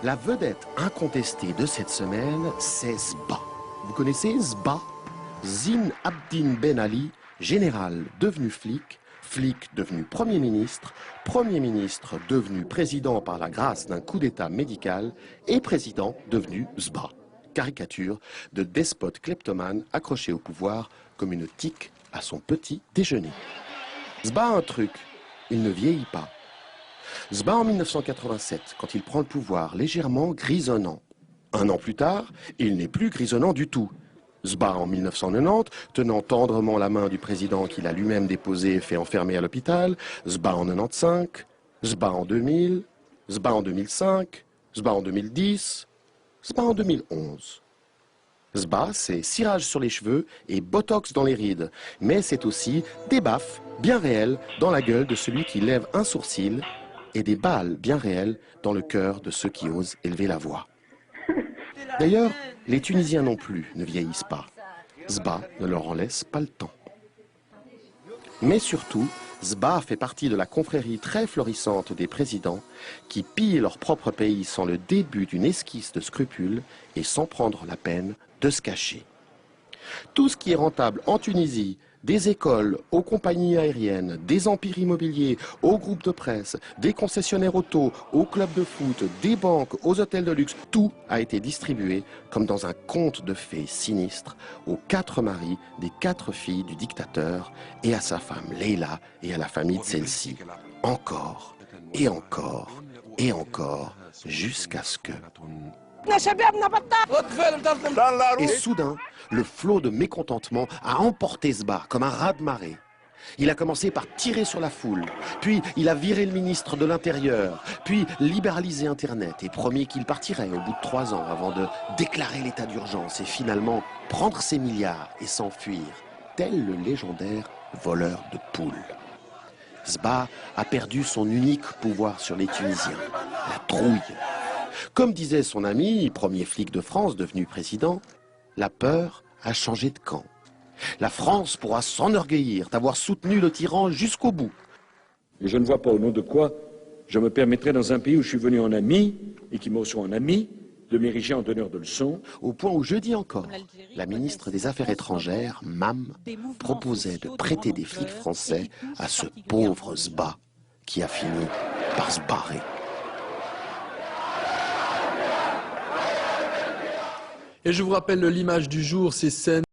La vedette incontestée de cette semaine, c'est Sba. Vous connaissez Sba? Zine Abdine Ben Ali, général devenu flic, flic devenu Premier ministre devenu président par la grâce d'un coup d'état médical et président devenu Sba. Caricature de despote kleptomane accroché au pouvoir comme une tique à son petit déjeuner. Sba a un truc, il ne vieillit pas. Sba en 1987, quand il prend le pouvoir, légèrement grisonnant. Un an plus tard, il n'est plus grisonnant du tout. Sba en 1990, tenant tendrement la main du président qu'il a lui-même déposé et fait enfermer à l'hôpital. Sba en 95, Sba en 2000, Sba en 2005, Sba en 2010, Sba en 2011. Sba, c'est cirage sur les cheveux et botox dans les rides. Mais c'est aussi des baffes bien réelles dans la gueule de celui qui lève un sourcil et des balles bien réelles dans le cœur de ceux qui osent élever la voix. D'ailleurs, les Tunisiens non plus ne vieillissent pas. Sba ne leur en laisse pas le temps. Mais surtout, Sba fait partie de la confrérie très florissante des présidents qui pillent leur propre pays sans le début d'une esquisse de scrupules et sans prendre la peine de se cacher. Tout ce qui est rentable en Tunisie, des écoles aux compagnies aériennes, des empires immobiliers, aux groupes de presse, des concessionnaires auto, aux clubs de foot, des banques, aux hôtels de luxe, tout a été distribué comme dans un conte de fées sinistre aux 4 maris des 4 filles du dictateur et à sa femme Leila et à la famille de celle-ci. Encore et encore et encore jusqu'à ce que... Et soudain, le flot de mécontentement a emporté Sba comme un raz-de-marée. Il a commencé par tirer sur la foule, puis il a viré le ministre de l'Intérieur, puis libéralisé Internet et promis qu'il partirait au bout de 3 ans avant de déclarer l'état d'urgence et finalement prendre ses milliards et s'enfuir, tel le légendaire voleur de poules. Sba a perdu son unique pouvoir sur les Tunisiens, la trouille. Comme disait son ami, premier flic de France devenu président, la peur a changé de camp. La France pourra s'enorgueillir d'avoir soutenu le tyran jusqu'au bout. Et je ne vois pas au nom de quoi je me permettrais dans un pays où je suis venu en ami et qui me reçoit en ami de m'ériger en donneur de leçons. Au point où jeudi encore, la ministre des Affaires étrangères, Mam, proposait de prêter des flics français à ce pauvre Sba qui a fini par se barrer. Et je vous rappelle l'image du jour, ces scènes